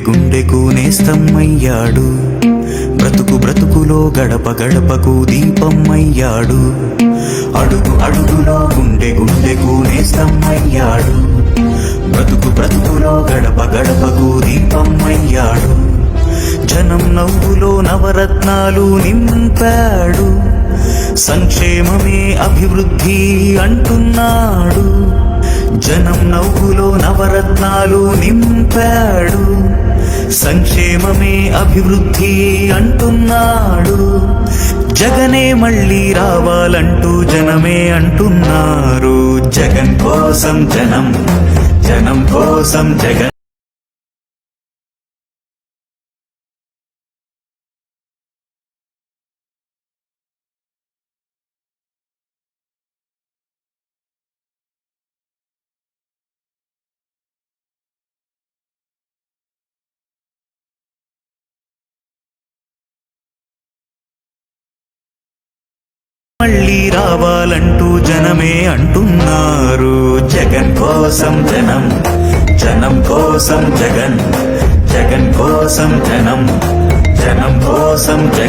గుండెకు నేస్తమయ్యాడు. బ్రతుకు బ్రతుకులో గడప గడపకు దీపమయ్యాడు. అడుగు అడుగులో గుండెకు నేస్తమయ్యాడు. బ్రతుకు బ్రతుకులో గడప గడపకు దీపమయ్యాడు. జనం నవ్వులో నవరత్నాలు నింపాడు. సంక్షేమమే అభివృద్ధి అంటున్నాడు. జనం నవ్వులో నవరత్నాలు నింపాడు. సంక్షేమమే అభివృద్ధి అంటున్నాడు. జగనే మళ్ళీ రావాలంటూ జనమే అంటున్నారు. జగన్ కోసం జనం, జనం కోసం జగన్. మళ్ళీ రావాలంటూ జనమే అంటున్నారు. జగన్ కోసం జనం, జనం కోసం జగన్, జగన్ కోసం జనం, జనం కోసం జగన్.